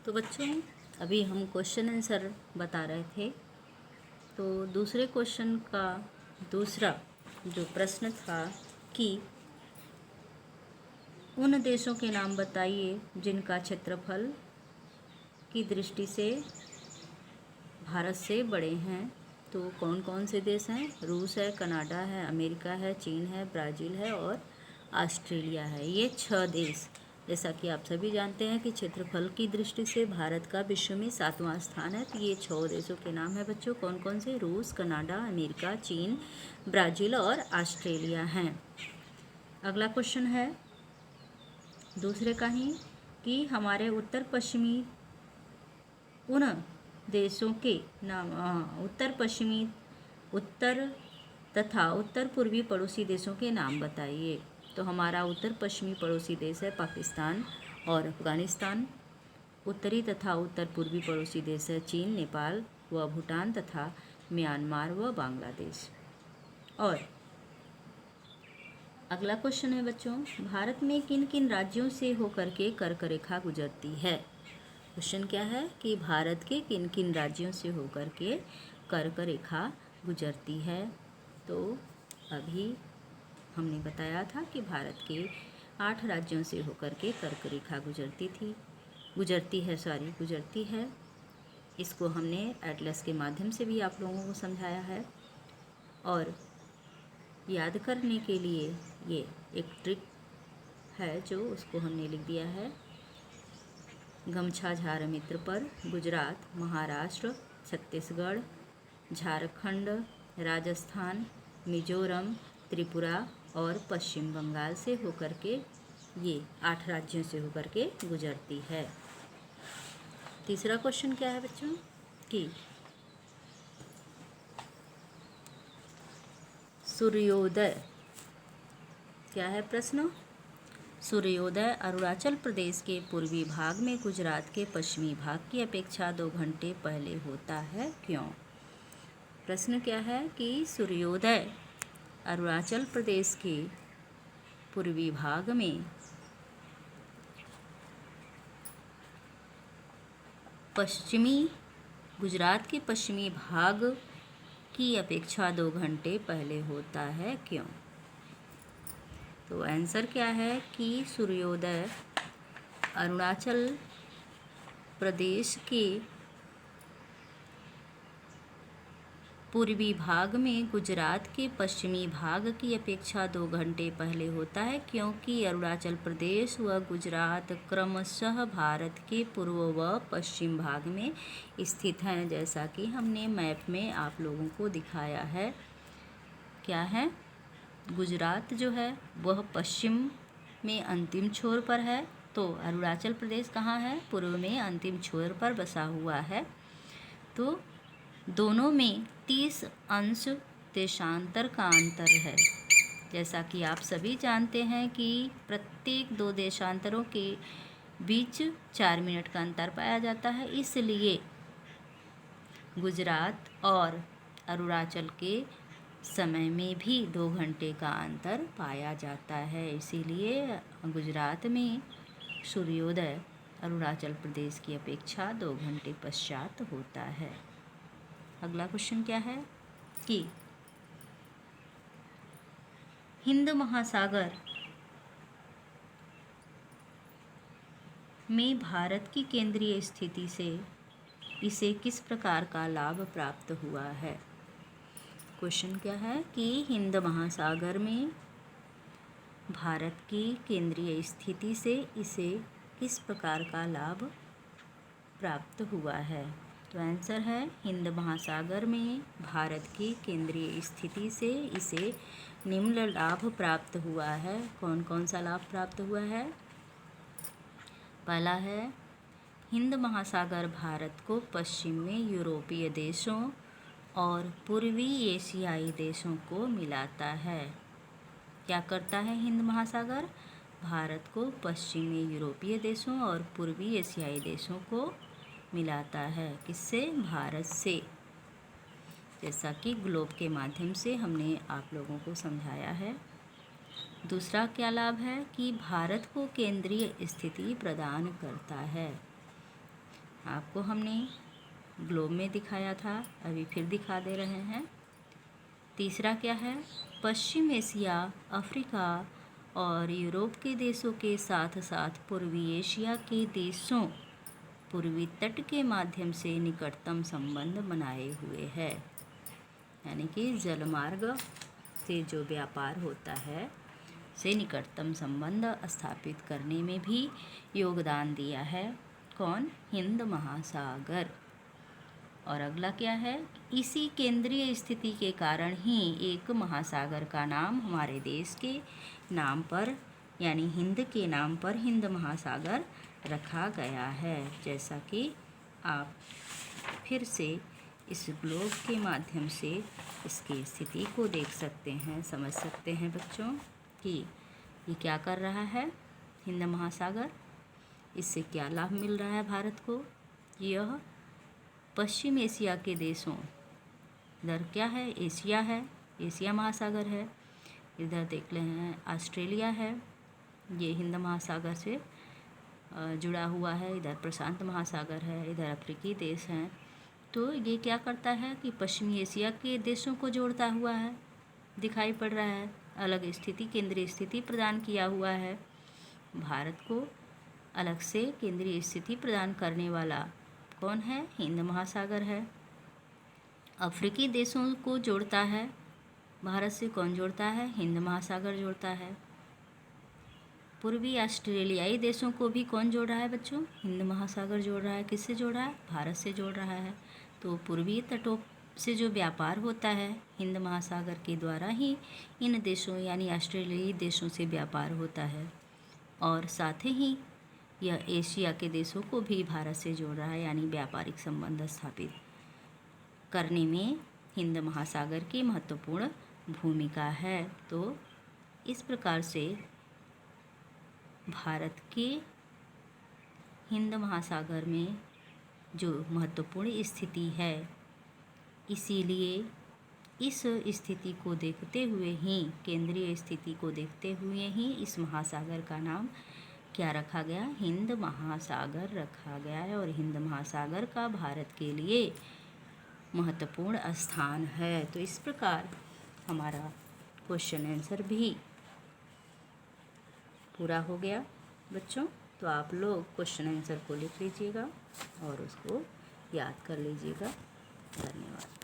तो बच्चों अभी हम क्वेश्चन आंसर बता रहे थे। तो दूसरे क्वेश्चन का दूसरा जो प्रश्न था कि उन देशों के नाम बताइए जिनका क्षेत्रफल की दृष्टि से भारत से बड़े हैं। तो कौन कौन से देश हैं? रूस है, कनाडा है, अमेरिका है, चीन है, ब्राज़ील है और ऑस्ट्रेलिया है। ये 6 देश, जैसा कि आप सभी जानते हैं कि क्षेत्रफल की दृष्टि से भारत का विश्व में 7वां स्थान है। तो ये 6 देशों के नाम है बच्चों। कौन कौन से? रूस, कनाडा, अमेरिका, चीन, ब्राज़ील और ऑस्ट्रेलिया हैं। अगला क्वेश्चन है दूसरे का ही कि हमारे उत्तर पश्चिमी उन देशों के नाम उत्तर तथा उत्तर पूर्वी पड़ोसी देशों के नाम बताइए। तो हमारा उत्तर पश्चिमी पड़ोसी देश है पाकिस्तान और अफगानिस्तान। उत्तरी तथा उत्तर पूर्वी पड़ोसी देश है चीन, नेपाल व भूटान तथा म्यांमार व बांग्लादेश। और अगला क्वेश्चन है बच्चों, भारत में किन किन राज्यों से होकर के कर्क रेखा गुजरती है। क्वेश्चन क्या है कि भारत के किन किन राज्यों से होकर के कर्क रेखा गुजरती है। तो अभी हमने बताया था कि भारत के 8 राज्यों से होकर के कर्क रेखा गुजरती है। इसको हमने एटलस के माध्यम से भी आप लोगों को समझाया है। और याद करने के लिए ये एक ट्रिक है जो उसको हमने लिख दिया है। गमछा झार मित्र पर गुजरात, महाराष्ट्र, छत्तीसगढ़, झारखंड, राजस्थान, मिजोरम, त्रिपुरा और पश्चिम बंगाल से होकर के ये 8 राज्यों से होकर के गुजरती है। तीसरा क्वेश्चन क्या है बच्चों कि सूर्योदय क्या है प्रश्न? सूर्योदय अरुणाचल प्रदेश के पूर्वी भाग में गुजरात के पश्चिमी भाग की अपेक्षा 2 घंटे पहले होता है, क्यों? प्रश्न क्या है कि सूर्योदय अरुणाचल प्रदेश के पूर्वी भाग में गुजरात के पश्चिमी भाग की अपेक्षा 2 घंटे पहले होता है, क्यों? तो आंसर क्या है कि सूर्योदय अरुणाचल प्रदेश के पूर्वी भाग में गुजरात के पश्चिमी भाग की अपेक्षा 2 घंटे पहले होता है, क्योंकि अरुणाचल प्रदेश व गुजरात क्रमशः भारत के पूर्व व पश्चिम भाग में स्थित हैं, जैसा कि हमने मैप में आप लोगों को दिखाया है। क्या है? गुजरात जो है वह पश्चिम में अंतिम छोर पर है, तो अरुणाचल प्रदेश कहाँ है? पूर्व में अंतिम छोर पर बसा हुआ है। तो दोनों में 30 अंश देशांतर का अंतर है। जैसा कि आप सभी जानते हैं कि प्रत्येक 2 देशांतरों के बीच 4 मिनट का अंतर पाया जाता है, इसलिए गुजरात और अरुणाचल के समय में भी 2 घंटे का अंतर पाया जाता है। इसीलिए गुजरात में सूर्योदय अरुणाचल प्रदेश की अपेक्षा 2 घंटे पश्चात होता है। अगला क्वेश्चन क्या है कि हिंद महासागर में भारत की केंद्रीय स्थिति से इसे किस प्रकार का लाभ प्राप्त हुआ है। क्वेश्चन क्या है कि हिंद महासागर में भारत की केंद्रीय स्थिति से इसे किस प्रकार का लाभ प्राप्त हुआ है। तो आंसर है हिंद महासागर में भारत की केंद्रीय स्थिति से इसे निम्न लाभ प्राप्त हुआ है। कौन कौन सा लाभ प्राप्त हुआ है? पहला है हिंद महासागर भारत को पश्चिम में यूरोपीय देशों और पूर्वी एशियाई देशों को मिलाता है। क्या करता है हिंद महासागर? भारत को पश्चिम में यूरोपीय देशों और पूर्वी एशियाई देशों को मिलाता है। किससे? भारत से। जैसा कि ग्लोब के माध्यम से हमने आप लोगों को समझाया है। दूसरा क्या लाभ है कि भारत को केंद्रीय स्थिति प्रदान करता है। आपको हमने ग्लोब में दिखाया था, अभी फिर दिखा दे रहे हैं। तीसरा क्या है, पश्चिम एशिया, अफ्रीका और यूरोप के देशों के साथ साथ पूर्वी एशिया के देशों पूर्वी तट के माध्यम से निकटतम संबंध बनाए हुए है। यानी कि जलमार्ग से जो व्यापार होता है से निकटतम संबंध स्थापित करने में भी योगदान दिया है। कौन? हिंद महासागर। और अगला क्या है, इसी केंद्रीय स्थिति के कारण ही एक महासागर का नाम हमारे देश के नाम पर यानी हिंद के नाम पर हिंद महासागर रखा गया है। जैसा कि आप फिर से इस ग्लोब के माध्यम से इसकी स्थिति को देख सकते हैं, समझ सकते हैं बच्चों कि ये क्या कर रहा है हिंद महासागर, इससे क्या लाभ मिल रहा है भारत को। यह पश्चिम एशिया के देशों, इधर क्या है, एशिया है, एशिया महासागर है, इधर देख ले हैं ऑस्ट्रेलिया है, ये हिंद महासागर से जुड़ा हुआ है, इधर प्रशांत महासागर है, इधर अफ्रीकी देश हैं। तो ये क्या करता है कि पश्चिमी एशिया के देशों को जोड़ता हुआ है, दिखाई पड़ रहा है, अलग स्थिति, केंद्रीय स्थिति प्रदान किया हुआ है। भारत को अलग से केंद्रीय स्थिति प्रदान करने वाला कौन है? हिंद महासागर है। अफ्रीकी देशों को जोड़ता है भारत से, कौन जोड़ता है? हिंद महासागर जोड़ता है। पूर्वी ऑस्ट्रेलियाई देशों को भी कौन जोड़ रहा है बच्चों? हिंद महासागर जोड़ रहा है। किससे जोड़ रहा है? भारत से जोड़ रहा है। तो पूर्वी तटों से जो व्यापार होता है हिंद महासागर के द्वारा ही इन देशों यानी ऑस्ट्रेलियाई देशों से व्यापार होता है, और साथ ही यह एशिया के देशों को भी भारत से जोड़ रहा है, यानी व्यापारिक संबंध स्थापित करने में हिंद महासागर की महत्वपूर्ण भूमिका है। तो इस प्रकार से भारत के हिंद महासागर में जो महत्वपूर्ण स्थिति है, इसीलिए इस स्थिति को देखते हुए ही, केंद्रीय स्थिति को देखते हुए ही इस महासागर का नाम क्या रखा गया? हिंद महासागर रखा गया है। और हिंद महासागर का भारत के लिए महत्वपूर्ण स्थान है। तो इस प्रकार हमारा क्वेश्चन आंसर भी पूरा हो गया बच्चों। तो आप लोग क्वेश्चन आंसर को लिख लीजिएगा और उसको याद कर लीजिएगा। धन्यवाद।